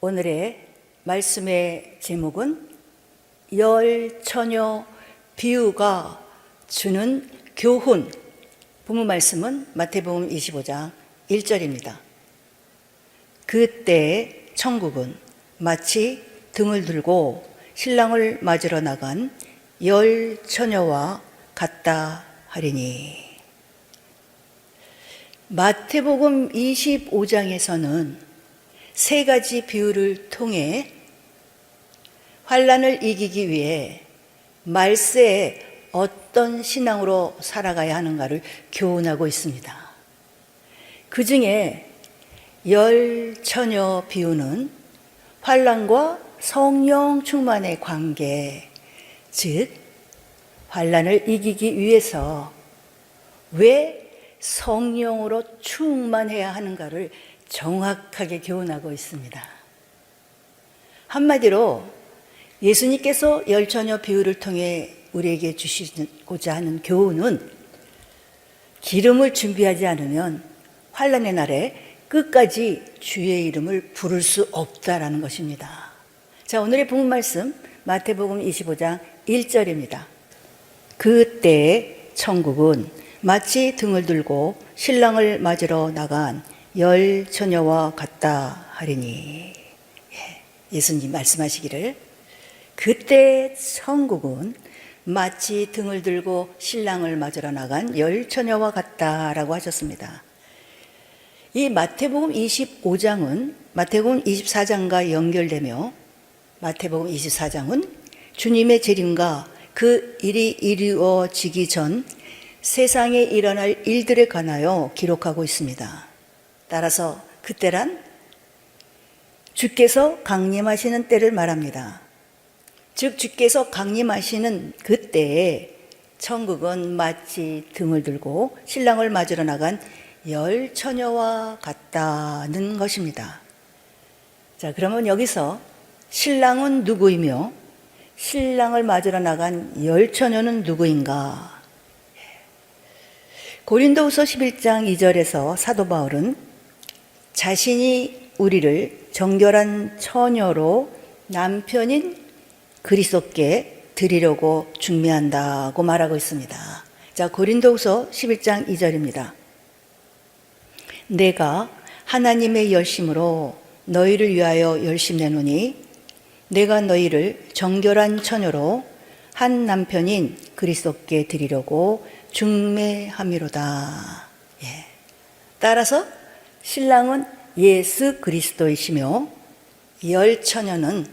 오늘의 말씀의 제목은 열 처녀 비유가 주는 교훈. 본문 말씀은 마태복음 25장 1절입니다. 그때 천국은 마치 등을 들고 신랑을 맞으러 나간 열 처녀와 같다 하리니. 마태복음 25장에서는 세 가지 비유를 통해 환난을 이기기 위해 말세에 어떤 신앙으로 살아가야 하는가를 교훈하고 있습니다. 그 중에 열 처녀 비유는 환난과 성령 충만의 관계, 즉 환난을 이기기 위해서 왜 성령으로 충만해야 하는가를 정확하게 교훈하고 있습니다. 한마디로 예수님께서 열 처녀 비유를 통해 우리에게 주시고자 하는 교훈은 기름을 준비하지 않으면 환난의 날에 끝까지 주의 이름을 부를 수 없다라는 것입니다. 자, 오늘의 본문 말씀 마태복음 25장 1절입니다. 그때 천국은 마치 등을 들고 신랑을 맞으러 나간 열 처녀와 같다 하리니. 예수님 말씀하시기를 그때 천국은 마치 등을 들고 신랑을 맞으러 나간 열 처녀와 같다라고 하셨습니다. 이 마태복음 25장은 마태복음 24장과 연결되며 마태복음 24장은 주님의 재림과 그 일이 이루어지기 전 세상에 일어날 일들에 관하여 기록하고 있습니다. 따라서 그때란 주께서 강림하시는 때를 말합니다. 즉 주께서 강림하시는 그때에 천국은 마치 등을 들고 신랑을 맞으러 나간 열 처녀와 같다는 것입니다. 자, 그러면 여기서 신랑은 누구이며 신랑을 맞으러 나간 열 처녀는 누구인가? 고린도후서 11장 2절에서 사도 바울은 자신이 우리를 정결한 처녀로 남편인 그리스도께 드리려고 중매한다고 말하고 있습니다. 자, 고린도후서 11장 2절입니다. 내가 하나님의 열심으로 너희를 위하여 열심내노니 내가 너희를 정결한 처녀로 한 남편인 그리스도께 드리려고 중매함이로다. 따라서 신랑은 예수 그리스도이시며 열 처녀는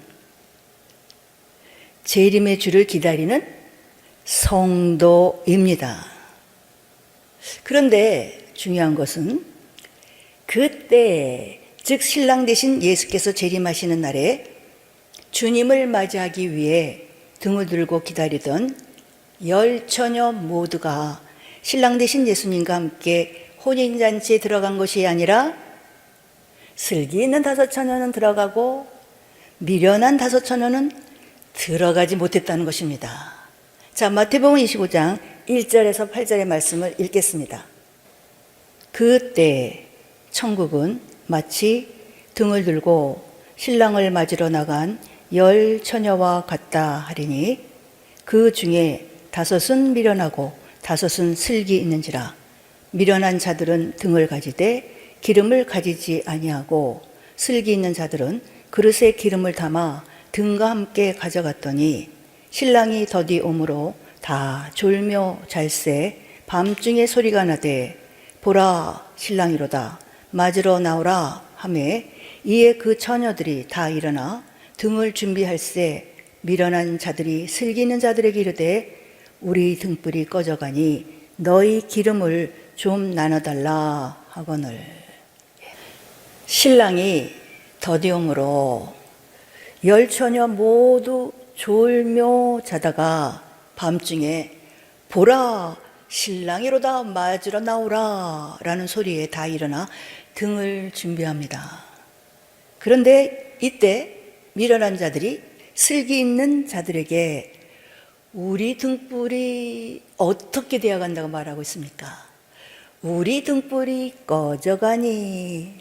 재림의 주를 기다리는 성도입니다. 그런데 중요한 것은 그때, 즉 신랑 되신 예수께서 재림하시는 날에 주님을 맞이하기 위해 등을 들고 기다리던 열 처녀 모두가 신랑 되신 예수님과 함께 혼인잔치에 들어간 것이 아니라 슬기 있는 다섯 처녀는 들어가고 미련한 다섯 처녀는 들어가지 못했다는 것입니다. 자, 마태복음 25장 1절에서 8절의 말씀을 읽겠습니다. 그때 천국은 마치 등을 들고 신랑을 맞으러 나간 열 처녀와 같다 하리니 그 중에 다섯은 미련하고 다섯은 슬기 있는지라. 미련한 자들은 등을 가지되 기름을 가지지 아니하고 슬기 있는 자들은 그릇에 기름을 담아 등과 함께 가져갔더니 신랑이 더디 오므로 다 졸며 잘새 밤중에 소리가 나되 보라 신랑이로다 맞으러 나오라 하매 이에 그 처녀들이 다 일어나 등을 준비할새 미련한 자들이 슬기 있는 자들에게 이르되 우리 등불이 꺼져가니 너희 기름을 좀 나눠달라 하거늘. 신랑이 더디옴으로 열 처녀 모두 졸며 자다가 밤중에 보라 신랑이로다 맞으러 나오라 라는 소리에 다 일어나 등을 준비합니다. 그런데 이때 미련한 자들이 슬기 있는 자들에게 우리 등불이 어떻게 되어간다고 말하고 있습니까? 우리 등불이 꺼져가니.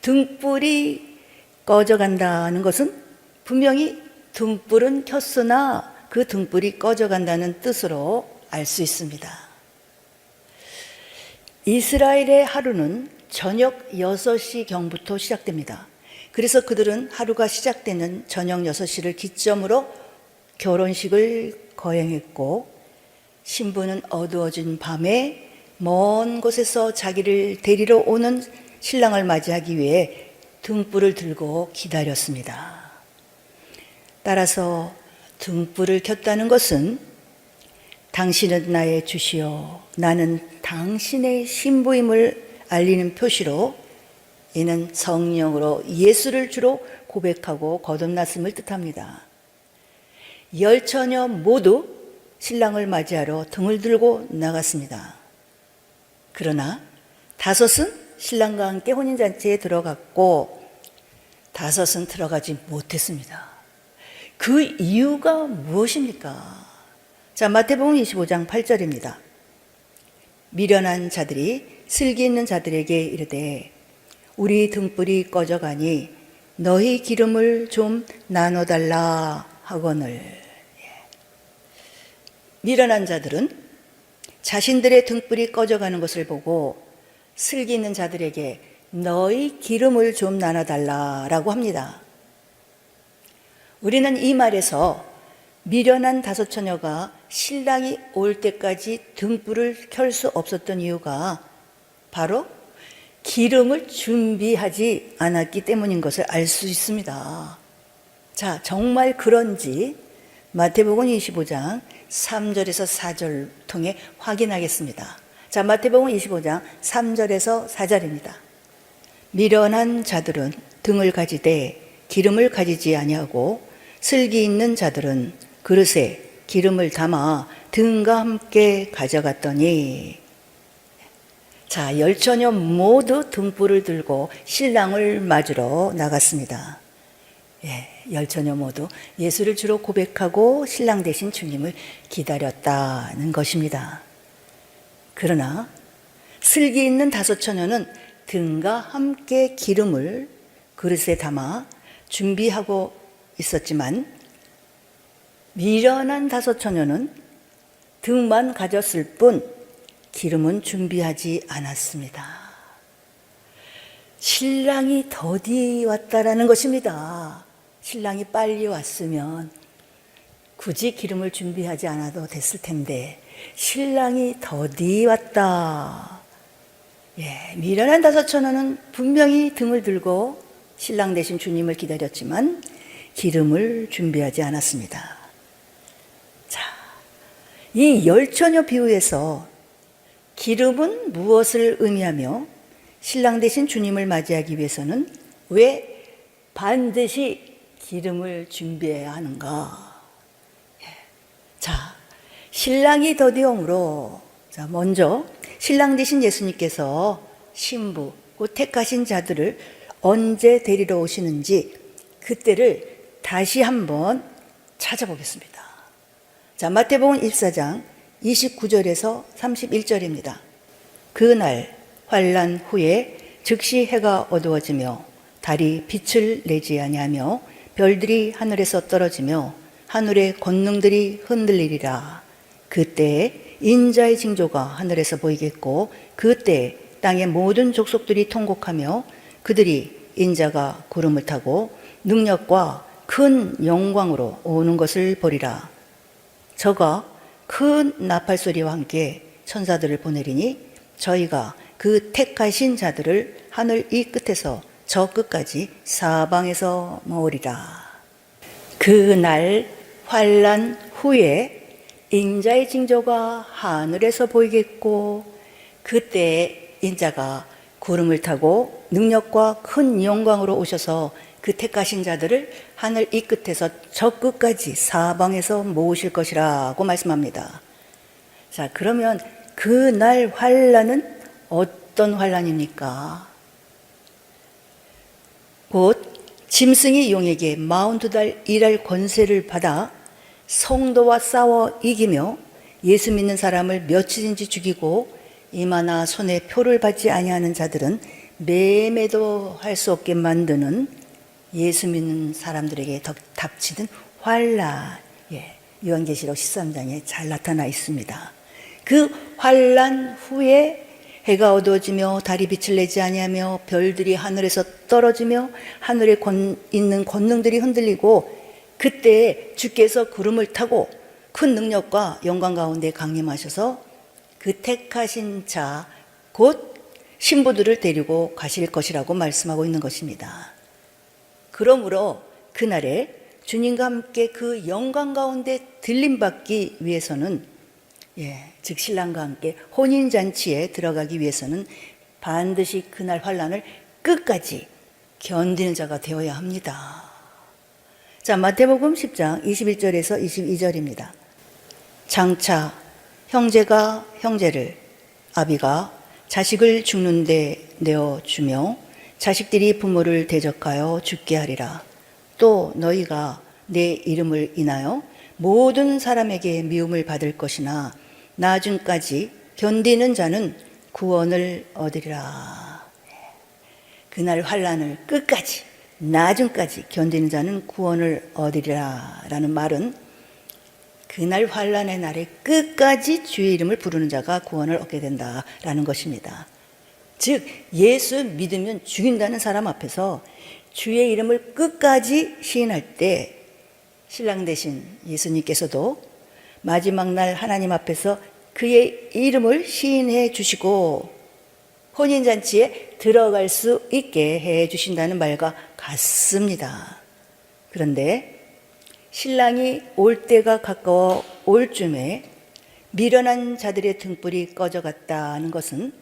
등불이 꺼져간다는 것은 분명히 등불은 켰으나 그 등불이 꺼져간다는 뜻으로 알 수 있습니다. 이스라엘의 하루는 저녁 6시경부터 시작됩니다. 그래서 그들은 하루가 시작되는 저녁 6시를 기점으로 결혼식을 거행했고, 신부는 어두워진 밤에 먼 곳에서 자기를 데리러 오는 신랑을 맞이하기 위해 등불을 들고 기다렸습니다. 따라서 등불을 켰다는 것은 당신은 나의 주시요 나는 당신의 신부임을 알리는 표시로, 이는 성령으로 예수를 주로 고백하고 거듭났음을 뜻합니다. 10처녀 모두 신랑을 맞이하러 등을 들고 나갔습니다. 그러나 5은 신랑과 함께 혼인잔치에 들어갔고 5은 들어가지 못했습니다. 그 이유가 무엇입니까? 자, 마태복음 25장 8절입니다. 미련한 자들이 슬기 있는 자들에게 이르되 우리 등불이 꺼져가니 너희 기름을 좀 나눠달라 하거늘. 미련한 자들은 자신들의 등불이 꺼져가는 것을 보고 슬기 있는 자들에게 너희 기름을 좀 나눠달라라고 합니다. 우리는 이 말에서 미련한 5처녀가 신랑이 올 때까지 등불을 켤 수 없었던 이유가 바로 기름을 준비하지 않았기 때문인 것을 알 수 있습니다. 자, 정말 그런지 마태복음 25장 3절에서 4절 통해 확인하겠습니다. 자, 마태복음 25장 3절에서 4절입니다. 미련한 자들은 등을 가지되 기름을 가지지 아니하고 슬기 있는 자들은 그릇에 기름을 담아 등과 함께 가져갔더니, 자, 10처녀 모두 등불을 들고 신랑을 맞으러 나갔습니다. 10처녀 모두 예수를 주로 고백하고 신랑 되신 주님을 기다렸다는 것입니다. 그러나 슬기 있는 5처녀는 등과 함께 기름을 그릇에 담아 준비하고 있었지만 미련한 5처녀는 등만 가졌을 뿐 기름은 준비하지 않았습니다. 신랑이 더디 왔다라는 것입니다. 신랑이 빨리 왔으면 굳이 기름을 준비하지 않아도 됐을 텐데 신랑이 더디 왔다. 미련한 5처녀는 분명히 등을 들고 신랑 되신 주님을 기다렸지만 기름을 준비하지 않았습니다. 자, 이 10처녀 비유에서 기름은 무엇을 의미하며 신랑 되신 주님을 맞이하기 위해서는 왜 반드시 기름을 준비해야 하는가? 자, 신랑이 더디옴으로, 자, 먼저 신랑 되신 예수님께서 신부, 곧 택하신 자들을 언제 데리러 오시는지 그때를 다시 한번 찾아보겠습니다. 자, 마태복음 24장 29절에서 31절입니다. 그날 환란 후에 즉시 해가 어두워지며 달이 빛을 내지 아니하며 별들이 하늘에서 떨어지며 하늘의 권능들이 흔들리리라. 그때 인자의 징조가 하늘에서 보이겠고 그때 땅의 모든 족속들이 통곡하며 그들이 인자가 구름을 타고 능력과 큰 영광으로 오는 것을 보리라. 저가 큰 나팔 소리와 함께 천사들을 보내리니 저희가 그 택하신 자들을 하늘 이 끝에서 저 끝까지 사방에서 모으리라. 그날 환란 후에 인자의 징조가 하늘에서 보이겠고 그때 인자가 구름을 타고 능력과 큰 영광으로 오셔서 그 택하신 자들을 하늘 이 끝에서 저 끝까지 사방에서 모으실 것이라고 말씀합니다. 자, 그러면 그날 환란은 어떤 환란입니까? 곧 짐승이 용에게 42달 일할 권세를 받아 성도와 싸워 이기며 예수 믿는 사람을 며칠인지 죽이고 이마나 손에 표를 받지 아니하는 자들은 매매도 할 수 없게 만드는 예수 믿는 사람들에게 닥치는 환란, 요한계시록 13장에 잘 나타나 있습니다. 그 환란 후에 해가 어두워지며 달이 빛을 내지 아니하며 별들이 하늘에서 떨어지며 하늘에 있는 권능들이 흔들리고, 그때 주께서 구름을 타고 큰 능력과 영광 가운데 강림하셔서 그 택하신 자 곧 신부들을 데리고 가실 것이라고 말씀하고 있는 것입니다. 그러므로 그날에 주님과 함께 그 영광 가운데 들림받기 위해서는, 즉 신랑과 함께 혼인잔치에 들어가기 위해서는 반드시 그날 환란을 끝까지 견디는 자가 되어야 합니다. 자, 마태복음 10장 21절에서 22절입니다. 장차 형제가 형제를, 아비가 자식을 죽는데 내어주며 자식들이 부모를 대적하여 죽게 하리라. 또 너희가 내 이름을 인하여 모든 사람에게 미움을 받을 것이나 나중까지 견디는 자는 구원을 얻으리라. 그날 환란을 끝까지, 나중까지 견디는 자는 구원을 얻으리라 라는 말은, 그날 환란의 날에 끝까지 주의 이름을 부르는 자가 구원을 얻게 된다라는 것입니다. 즉 예수 믿으면 죽인다는 사람 앞에서 주의 이름을 끝까지 시인할 때 신랑 되신 예수님께서도 마지막 날 하나님 앞에서 그의 이름을 시인해 주시고 혼인잔치에 들어갈 수 있게 해 주신다는 말과 같습니다. 그런데 신랑이 올 때가 가까워 올 쯤에 미련한 자들의 등불이 꺼져갔다는 것은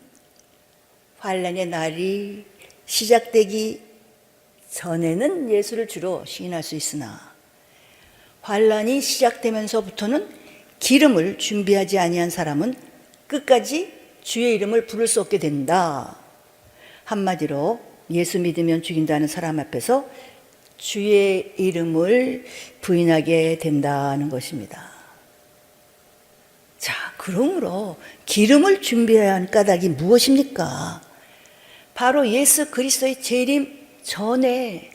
환란의 날이 시작되기 전에는 예수를 주로 시인할 수 있으나 환란이 시작되면서부터는 기름을 준비하지 아니한 사람은 끝까지 주의 이름을 부를 수 없게 된다. 한마디로 예수 믿으면 죽인다는 사람 앞에서 주의 이름을 부인하게 된다는 것입니다. 자, 그러므로 기름을 준비해야 하는 까닭이 무엇입니까? 바로 예수 그리스도의 재림 전에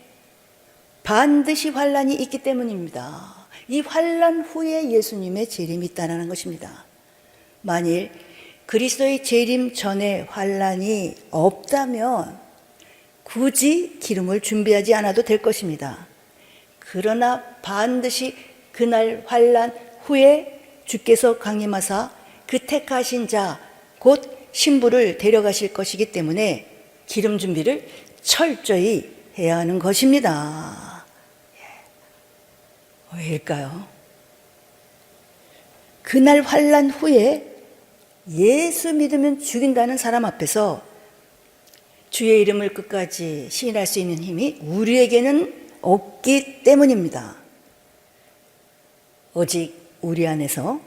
반드시 환란이 있기 때문입니다. 이 환란 후에 예수님의 재림이 있다는 것입니다. 만일 그리스도의 재림 전에 환란이 없다면 굳이 기름을 준비하지 않아도 될 것입니다. 그러나 반드시 그날 환란 후에 주께서 강림하사 그 택하신 자 곧 신부를 데려가실 것이기 때문에 기름 준비를 철저히 해야 하는 것입니다. 왜일까요? 그날 환란 후에 예수 믿으면 죽인다는 사람 앞에서 주의 이름을 끝까지 시인할 수 있는 힘이 우리에게는 없기 때문입니다. 오직 우리 안에서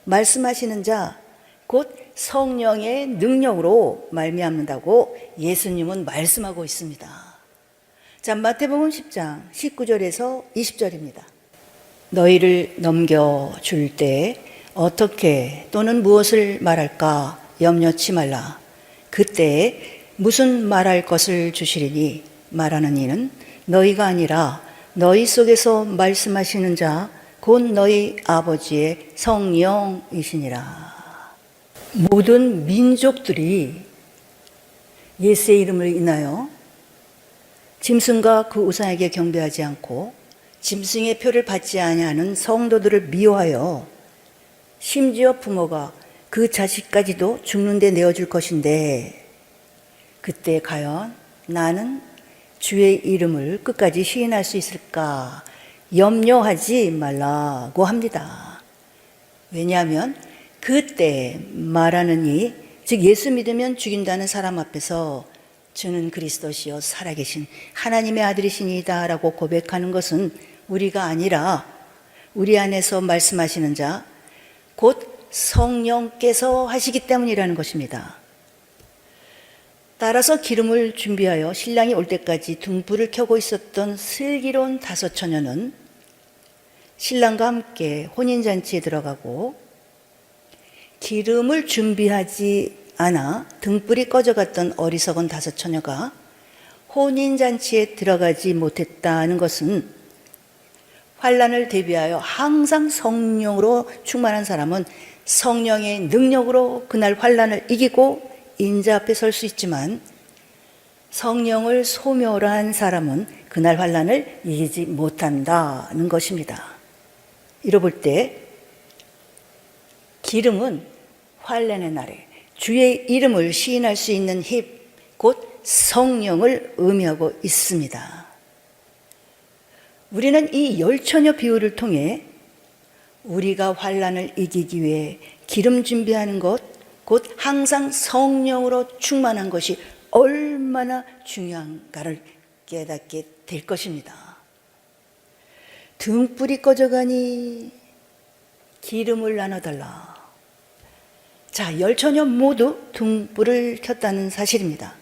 말씀하시는 자 곧 성령의 능력으로 말미암는다고 예수님은 말씀하고 있습니다. 자, 마태복음 10장 19절에서 20절입니다. 너희를 넘겨줄 때 어떻게 또는 무엇을 말할까 염려치 말라. 그때 무슨 말할 것을 주시리니 말하는 이는 너희가 아니라 너희 속에서 말씀하시는 자 곧 너희 아버지의 성령이시니라. 모든 민족들이 예수의 이름을 인하여 짐승과 그 우상에게 경배하지 않고 짐승의 표를 받지 아니하는 성도들을 미워하여 심지어 부모가 그 자식까지도 죽는 데 내어줄 것인데 그때 과연 나는 주의 이름을 끝까지 시인할 수 있을까 염려하지 말라고 합니다. 왜냐하면 그때 말하는 이, 즉 예수 믿으면 죽인다는 사람 앞에서 주는 그리스도시요 살아계신 하나님의 아들이시니이다 라고 고백하는 것은 우리가 아니라 우리 안에서 말씀하시는 자 곧 성령께서 하시기 때문이라는 것입니다. 따라서 기름을 준비하여 신랑이 올 때까지 등불을 켜고 있었던 슬기로운 5처녀는 신랑과 함께 혼인잔치에 들어가고 기름을 준비하지 않아 등불이 꺼져갔던 어리석은 5처녀가 혼인잔치에 들어가지 못했다는 것은 환난을 대비하여 항상 성령으로 충만한 사람은 성령의 능력으로 그날 환난을 이기고 인자 앞에 설 수 있지만 성령을 소멸한 사람은 그날 환난을 이기지 못한다는 것입니다. 이뤄볼 때 기름은 환난의 날에 주의 이름을 시인할 수 있는 힘, 곧 성령을 의미하고 있습니다. 우리는 이 열처녀 비유를 통해 우리가 환난을 이기기 위해 기름 준비하는 것, 곧 항상 성령으로 충만한 것이 얼마나 중요한가를 깨닫게 될 것입니다. 등불이 꺼져가니 기름을 나눠달라. 자, 열처녀 모두 등불을 켰다는 사실입니다.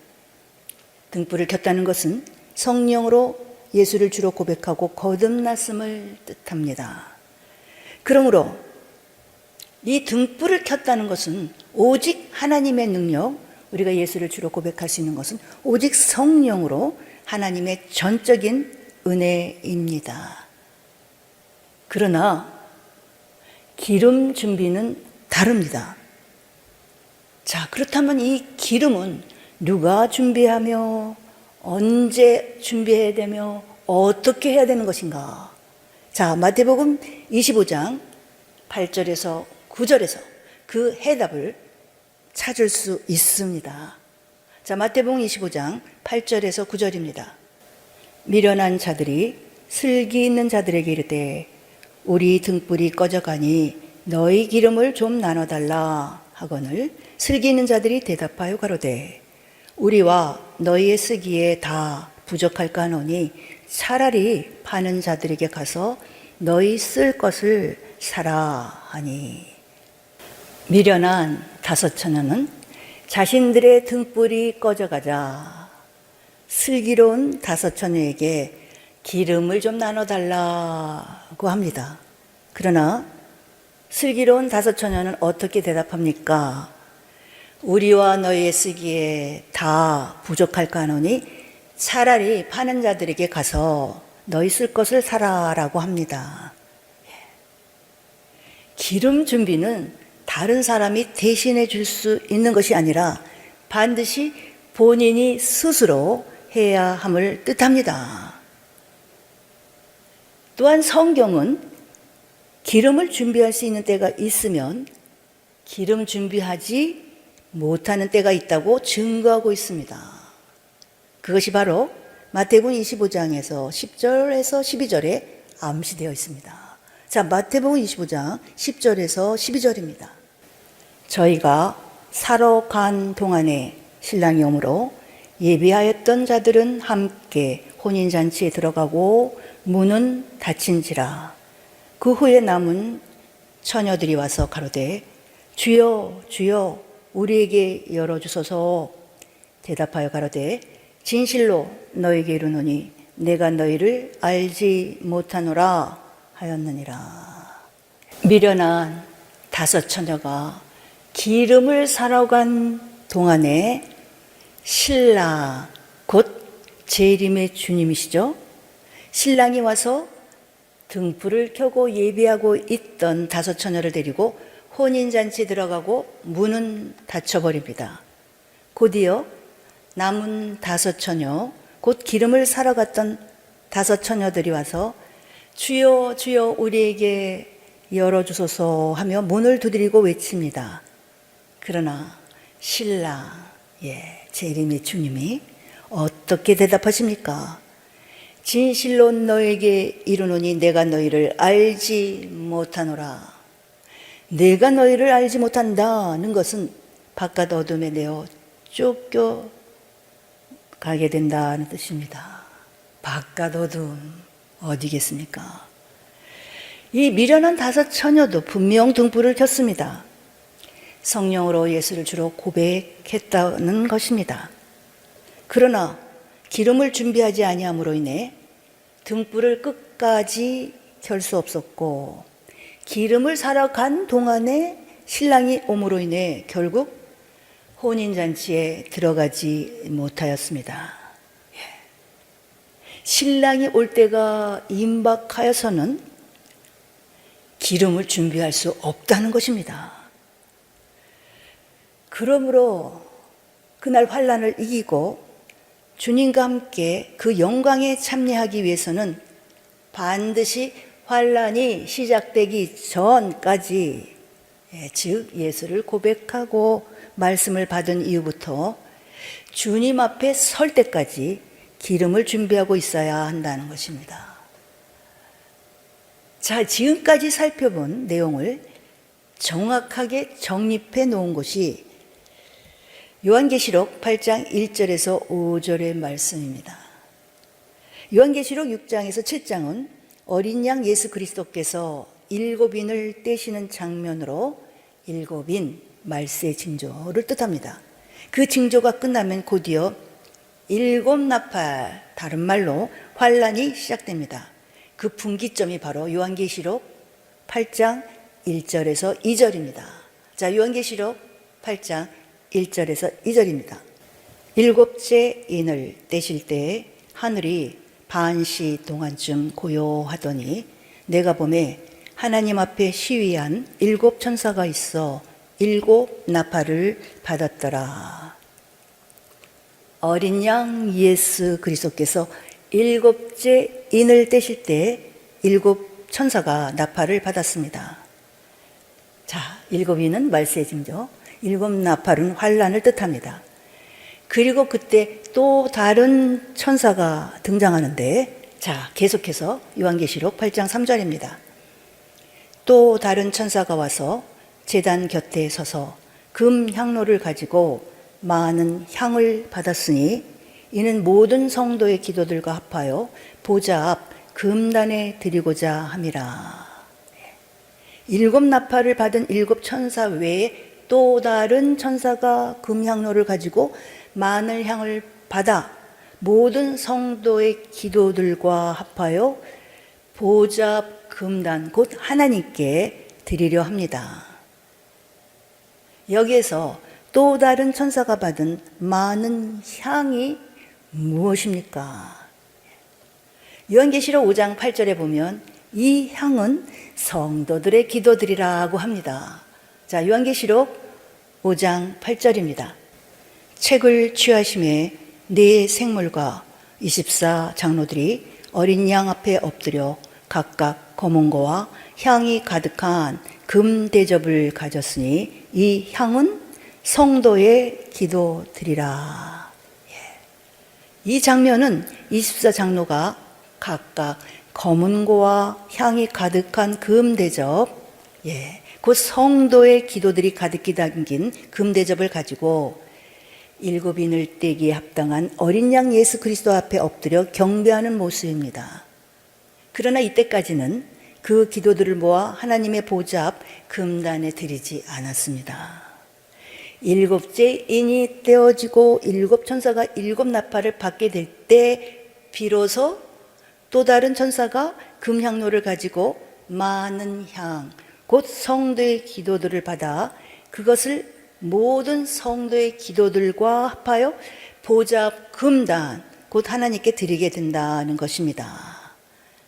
등불을 켰다는 것은 성령으로 예수를 주로 고백하고 거듭났음을 뜻합니다. 그러므로 이 등불을 켰다는 것은 오직 하나님의 능력, 우리가 예수를 주로 고백할 수 있는 것은 오직 성령으로 하나님의 전적인 은혜입니다. 그러나 기름 준비는 다릅니다. 자, 그렇다면 이 기름은 누가 준비하며 언제 준비해야 되며 어떻게 해야 되는 것인가? 자, 마태복음 25장 8절에서 9절에서 그 해답을 찾을 수 있습니다. 자, 마태복음 25장 8절에서 9절입니다. 미련한 자들이 슬기 있는 자들에게 이르되 우리 등불이 꺼져가니 너희 기름을 좀 나눠달라 하거늘 슬기 있는 자들이 대답하여 가로되 우리와 너희의 쓰기에 다 부족할까 하노니 차라리 파는 자들에게 가서 너희 쓸 것을 사라 하니. 미련한 다섯 처녀는 자신들의 등불이 꺼져가자 슬기로운 다섯 처녀에게 기름을 좀 나눠달라고 합니다. 그러나 슬기로운 다섯 처녀는 어떻게 대답합니까? 우리와 너희의 쓰기에 다 부족할까 하노니 차라리 파는 자들에게 가서 너희 쓸 것을 사라라고 합니다. 기름 준비는 다른 사람이 대신해 줄 수 있는 것이 아니라 반드시 본인이 스스로 해야 함을 뜻합니다. 또한 성경은 기름을 준비할 수 있는 때가 있으면 기름 준비하지 못하는 때가 있다고 증거하고 있습니다. 그것이 바로 마태복음 25장에서 10절에서 12절에 암시되어 있습니다. 자, 마태복음 25장 10절에서 12절입니다. 저희가 사러 간 동안에 신랑이 오므로 예비하였던 자들은 함께 혼인잔치에 들어가고 문은 닫힌지라. 그 후에 남은 처녀들이 와서 가로되 주여 주여 우리에게 열어주소서. 대답하여 가로되 진실로 너에게 이르노니 내가 너희를 알지 못하노라 하였느니라. 미련한 다섯 처녀가 기름을 사러 간 동안에 신랑, 곧 재림의 주님이시죠. 신랑이 와서 등불을 켜고 예비하고 있던 다섯 처녀를 데리고 혼인잔치에 들어가고 문은 닫혀버립니다. 곧이어 남은 다섯 처녀, 곧 기름을 사러 갔던 다섯 처녀들이 와서 주여 주여 우리에게 열어주소서 하며 문을 두드리고 외칩니다. 그러나 신랑, 재림의 주님이 어떻게 대답하십니까? 진실로 너에게 이르노니 내가 너희를 알지 못하노라. 내가 너희를 알지 못한다는 것은 바깥 어둠에 내어 쫓겨가게 된다는 뜻입니다. 바깥 어둠 어디겠습니까? 이 미련한 다섯 처녀도 분명 등불을 켰습니다. 성령으로 예수를 주로 고백했다는 것입니다. 그러나 기름을 준비하지 아니함으로 인해 등불을 끝까지 켤 수 없었고 기름을 사러 간 동안에 신랑이 옴으로 인해 결국 혼인잔치에 들어가지 못하였습니다. 신랑이 올 때가 임박하여서는 기름을 준비할 수 없다는 것입니다. 그러므로 그날 환난을 이기고 주님과 함께 그 영광에 참여하기 위해서는 반드시 환난이 시작되기 전까지, 즉 예수를 고백하고 말씀을 받은 이후부터 주님 앞에 설 때까지 기름을 준비하고 있어야 한다는 것입니다. 자, 지금까지 살펴본 내용을 정확하게 정립해 놓은 것이 요한계시록 8장 1절에서 5절의 말씀입니다. 요한계시록 6장에서 7장은 어린 양 예수 그리스도께서 7인을 떼시는 장면으로 7인 말세 징조를 뜻합니다. 그 징조가 끝나면 곧이어 7나팔, 다른 말로 환란이 시작됩니다. 그 분기점이 바로 요한계시록 8장 1절에서 2절입니다. 자, 요한계시록 8장 1절에서 2절입니다. 7째 인을 떼실 때 하늘이 반시 동안쯤 고요하더니 내가 보매 하나님 앞에 시위한 7 천사가 있어 7 나팔을 받았더라. 어린 양 예수 그리스도께서 7째 인을 떼실 때 7 천사가 나팔을 받았습니다. 자, 7인은 말세의 징조, 7 나팔은 환란을 뜻합니다. 그리고 그때 또 다른 천사가 등장하는데, 자, 계속해서 요한계시록 8장 3절입니다. 또 다른 천사가 와서 제단 곁에 서서 금 향로를 가지고 많은 향을 받았으니 이는 모든 성도의 기도들과 합하여 보좌 앞 금단에 드리고자 함이라. 7 나팔을 받은 7 천사 외에 또 다른 천사가 금향로를 가지고 많은 향을 받아 모든 성도의 기도들과 합하여 보좌 앞 금단 곧 하나님께 드리려 합니다. 여기에서 또 다른 천사가 받은 많은 향이 무엇입니까? 요한계시록 5장 8절에 보면 이 향은 성도들의 기도들이라고 합니다. 자, 요한계시록 5장 8절입니다. 책을 취하심에 네 생물과 24 장로들이 어린 양 앞에 엎드려 각각 검은 거와 향이 가득한 금 대접을 가졌으니 이 향은 성도의 기도드리라. 이 장면은 24 장로가 각각 검은 고와 향이 가득한 금 대접, 곧 성도의 기도들이 가득히 담긴 금 대접을 가지고 7인을 떼기에 합당한 어린 양 예수 그리스도 앞에 엎드려 경배하는 모습입니다. 그러나 이때까지는 그 기도들을 모아 하나님의 보좌 앞 금단에 드리지 않았습니다. 7째 인이 떼어지고 7 천사가 7 나팔을 받게 될 때 비로소 또 다른 천사가 금향로를 가지고 많은 향, 곧 성도의 기도들을 받아 그것을 모든 성도의 기도들과 합하여 보좌 앞 금단, 곧 하나님께 드리게 된다는 것입니다.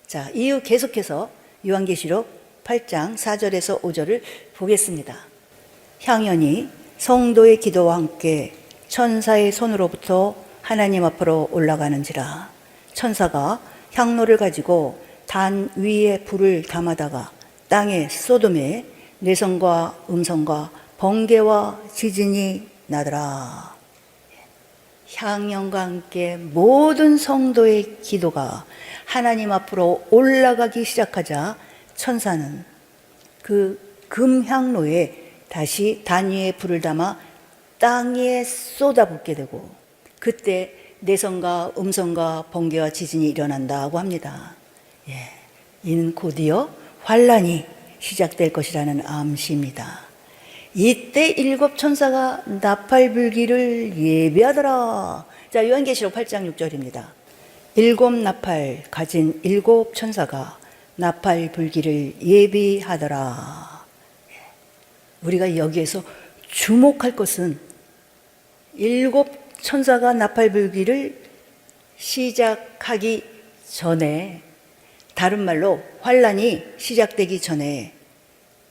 자, 이후 계속해서 요한계시록 8장 4절에서 5절을 보겠습니다. 향연이 성도의 기도와 함께 천사의 손으로부터 하나님 앞으로 올라가는지라. 천사가 향로를 가지고 단 위에 불을 담아다가 땅에 소돔에 내성과 음성과 번개와 지진이 나더라. 향연과 함께 모든 성도의 기도가 하나님 앞으로 올라가기 시작하자 천사는 그 금향로에 다시 단위에 불을 담아 땅에 쏟아붓게 되고 그때 내성과 음성과 번개와 지진이 일어난다고 합니다. 이는 곧이어 환란이 시작될 것이라는 암시입니다. 이때 7 천사가 나팔 불기를 예비하더라. 자, 요한계시록 8장 6절입니다. 7 나팔 가진 7 천사가 나팔 불기를 예비하더라. 우리가 여기에서 주목할 것은 7 천사가 나팔 불기를 시작하기 전에, 다른 말로 환란이 시작되기 전에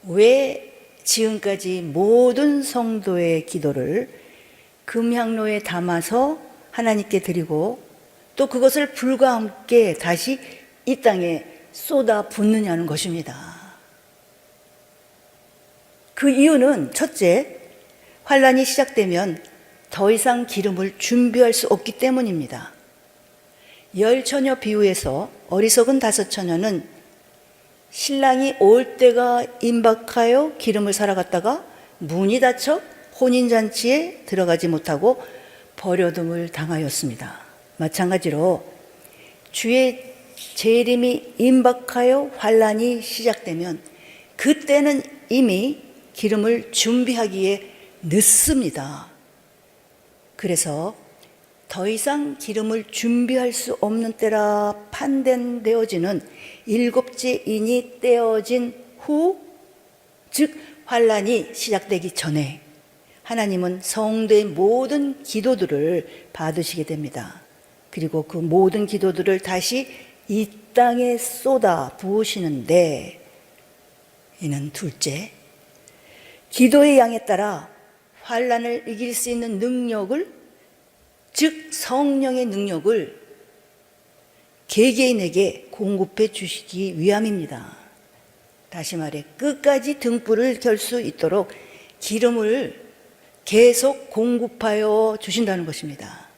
왜 지금까지 모든 성도의 기도를 금향로에 담아서 하나님께 드리고 또 그것을 불과 함께 다시 이 땅에 쏟아 붓느냐는 것입니다. 그 이유는 첫째, 환란이 시작되면 더 이상 기름을 준비할 수 없기 때문입니다. 열 처녀 비유에서 어리석은 다섯 처녀는 신랑이 올 때가 임박하여 기름을 사러 갔다가 문이 닫혀 혼인잔치에 들어가지 못하고 버려둠을 당하였습니다. 마찬가지로 주의 재림이 임박하여 환란이 시작되면 그때는 이미 기름을 준비하기에 늦습니다. 그래서 더 이상 기름을 준비할 수 없는 때라 판단되어지는 일곱째 인이 떼어진 후, 즉 환란이 시작되기 전에 하나님은 성도의 모든 기도들을 받으시게 됩니다. 그리고 그 모든 기도들을 다시 이 땅에 쏟아 부으시는데, 이는 둘째, 기도의 양에 따라 환란을 이길 수 있는 능력을, 즉 성령의 능력을 개개인에게 공급해 주시기 위함입니다. 다시 말해 끝까지 등불을 켤 수 있도록 기름을 계속 공급하여 주신다는 것입니다.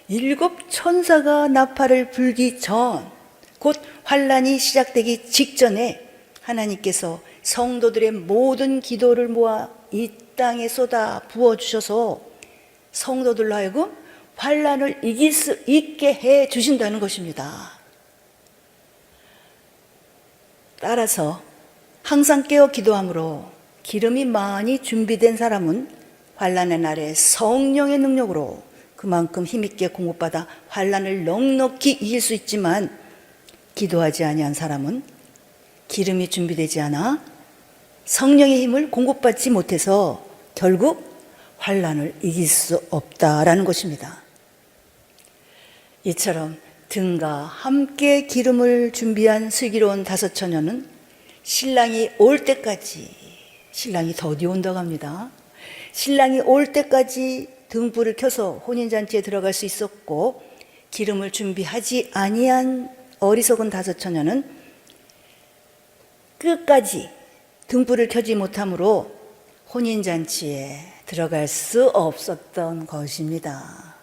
일곱 천사가 나팔을 불기 전, 곧 환란이 시작되기 직전에 하나님께서 성도들의 모든 기도를 모아 이 땅에 쏟아 부어주셔서 성도들로 하여금 환란을 이길 수 있게 해 주신다는 것입니다. 따라서 항상 깨어 기도함으로 기름이 많이 준비된 사람은 환란의 날에 성령의 능력으로 그만큼 힘있게 공급받아 환란을 넉넉히 이길 수 있지만, 기도하지 아니한 사람은 기름이 준비되지 않아 성령의 힘을 공급받지 못해서 결국 환란을 이길 수 없다라는 것입니다. 이처럼 등과 함께 기름을 준비한 슬기로운 다섯 처녀는 신랑이 올 때까지, 신랑이 더디 온다고 합니다. 신랑이 올 때까지 등불을 켜서 혼인잔치에 들어갈 수 있었고, 기름을 준비하지 아니한 어리석은 다섯 처녀는 끝까지 등불을 켜지 못함으로 혼인잔치에 들어갈 수 없었던 것입니다.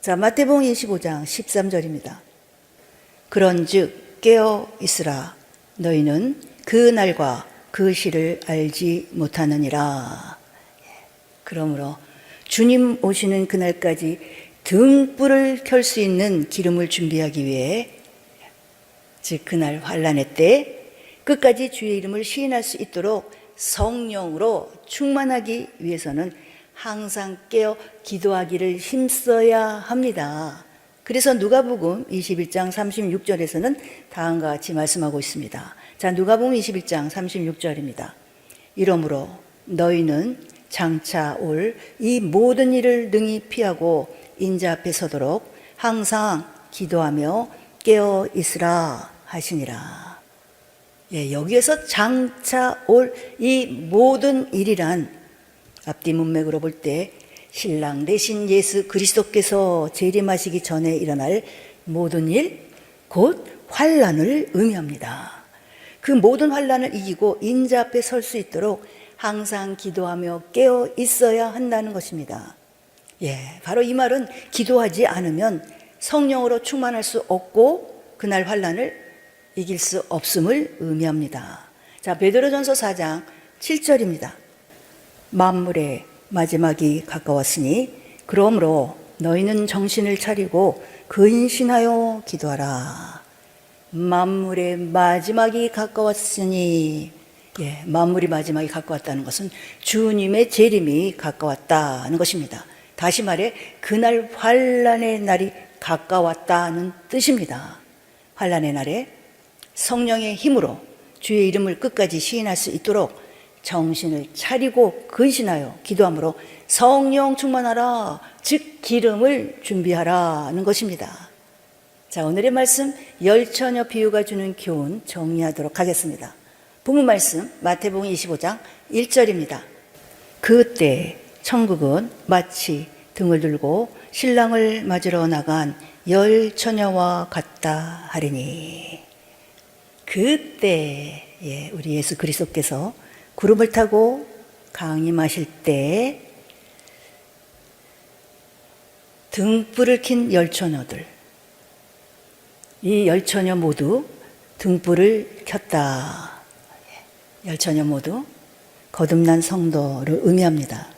자, 마태복음 25장 13절입니다. 그런즉 깨어 있으라. 너희는 그 날과 그 시를 알지 못하느니라. 그러므로 주님 오시는 그날까지 등불을 켤 수 있는 기름을 준비하기 위해, 즉 그날 환란의 때 끝까지 주의 이름을 시인할 수 있도록 성령으로 충만하기 위해서는 항상 깨어 기도하기를 힘써야 합니다. 그래서 누가복음 21장 36절에서는 다음과 같이 말씀하고 있습니다. 자, 누가복음 21장 36절입니다. 이러므로 너희는 장차 올 이 모든 일을 능히 피하고 인자 앞에 서도록 항상 기도하며 깨어 있으라 하시니라. 예, 여기에서 장차 올 이 모든 일이란 앞뒤 문맥으로 볼 때 신랑 대신 예수 그리스도께서 재림하시기 전에 일어날 모든 일, 곧 환란을 의미합니다. 그 모든 환란을 이기고 인자 앞에 설 수 있도록 항상 기도하며 깨어 있어야 한다는 것입니다. 예, 바로 이 말은 기도하지 않으면 성령으로 충만할 수 없고 그날 환란을 이길 수 없음을 의미합니다. 자, 베드로전서 4장 7절입니다. 만물의 마지막이 가까웠으니 그러므로 너희는 정신을 차리고 근신하여 기도하라. 만물의 마지막이 가까웠으니, 예, 만물이 마지막이 가까웠다는 것은 주님의 재림이 가까웠다는 것입니다. 다시 말해 그날 환란의 날이 가까웠다는 뜻입니다. 환란의 날에 성령의 힘으로 주의 이름을 끝까지 시인할 수 있도록 정신을 차리고 근신하여 기도함으로 성령 충만하라, 즉 기름을 준비하라는 것입니다. 자, 오늘의 말씀 열처녀 비유가 주는 교훈 정리하도록 하겠습니다. 본문 말씀 마태복음 25장 1절입니다. 그때 천국은 마치 등을 들고 신랑을 맞으러 나간 열 처녀와 같다 하리니. 그때 우리 예수 그리스도께서 구름을 타고 강림하실 때 등불을 킨 열 처녀들, 이 열 처녀 모두 등불을 켰다. 열 처녀 모두 거듭난 성도를 의미합니다.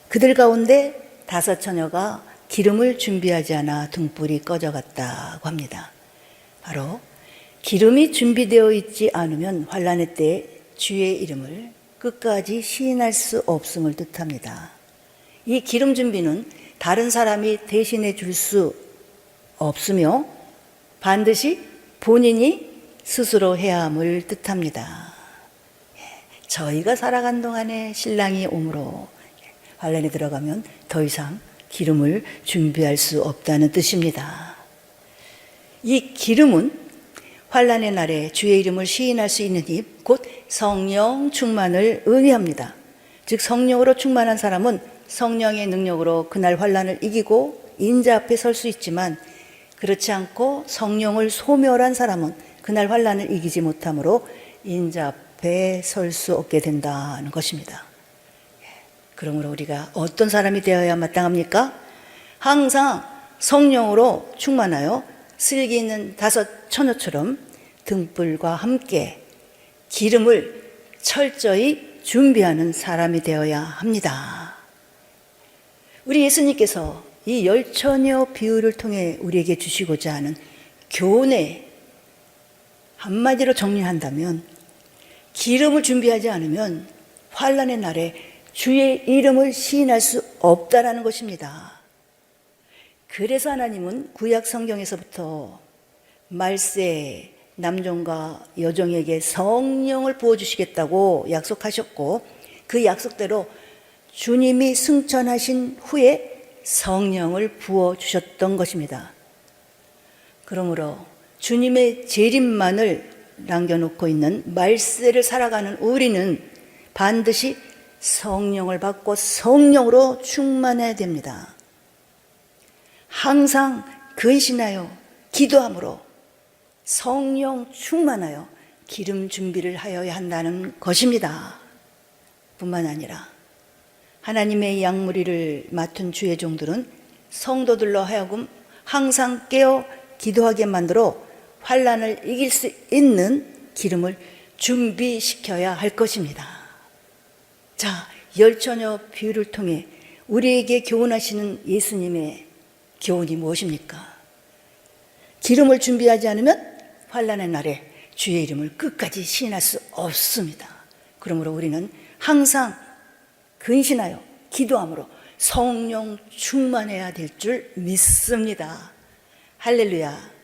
그들 가운데 5 처녀가 기름을 준비하지 않아 등불이 꺼져갔다고 합니다. 바로 기름이 준비되어 있지 않으면 환난의 때 주의 이름을 끝까지 시인할 수 없음을 뜻합니다. 이 기름 준비는 다른 사람이 대신해 줄 수 없으며 반드시 본인이 스스로 해야 함을 뜻합니다. 저희가 살아간 동안에 신랑이 오므로 환난에 들어가면 더 이상 기름을 준비할 수 없다는 뜻입니다. 이 기름은 환난의 날에 주의 이름을 시인할 수 있는 힘, 곧 성령 충만을 의미합니다. 즉 성령으로 충만한 사람은 성령의 능력으로 그날 환난을 이기고 인자 앞에 설 수 있지만, 그렇지 않고 성령을 소멸한 사람은 그날 환난을 이기지 못하므로 인자 앞에 설 수 없게 된다는 것입니다. 그러므로 우리가 어떤 사람이 되어야 마땅합니까? 항상 성령으로 충만하여 슬기 있는 5 처녀처럼 등불과 함께 기름을 철저히 준비하는 사람이 되어야 합니다. 우리 예수님께서 이 열 처녀 비유를 통해 우리에게 주시고자 하는 교훈에 한마디로 정리한다면, 기름을 준비하지 않으면 환난의 날에 주의 이름을 시인할 수 없다라는 것입니다. 그래서 하나님은 구약 성경에서부터 말세 남종과 여종에게 성령을 부어주시겠다고 약속하셨고, 그 약속대로 주님이 승천하신 후에 성령을 부어주셨던 것입니다. 그러므로 주님의 재림만을 남겨놓고 있는 말세를 살아가는 우리는 반드시 성령을 받고 성령으로 충만해야 됩니다. 항상 근신하여 기도함으로 성령 충만하여 기름 준비를 하여야 한다는 것입니다. 뿐만 아니라 하나님의 양무리를 맡은 주의 종들은 성도들로 하여금 항상 깨어 기도하게 만들어 환난을 이길 수 있는 기름을 준비시켜야 할 것입니다. 자, 열 처녀 비유를 통해 우리에게 교훈하시는 예수님의 교훈이 무엇입니까? 기름을 준비하지 않으면 환난의 날에 주의 이름을 끝까지 시인할 수 없습니다. 그러므로 우리는 항상 근신하여 기도함으로 성령 충만해야 될 줄 믿습니다. 할렐루야.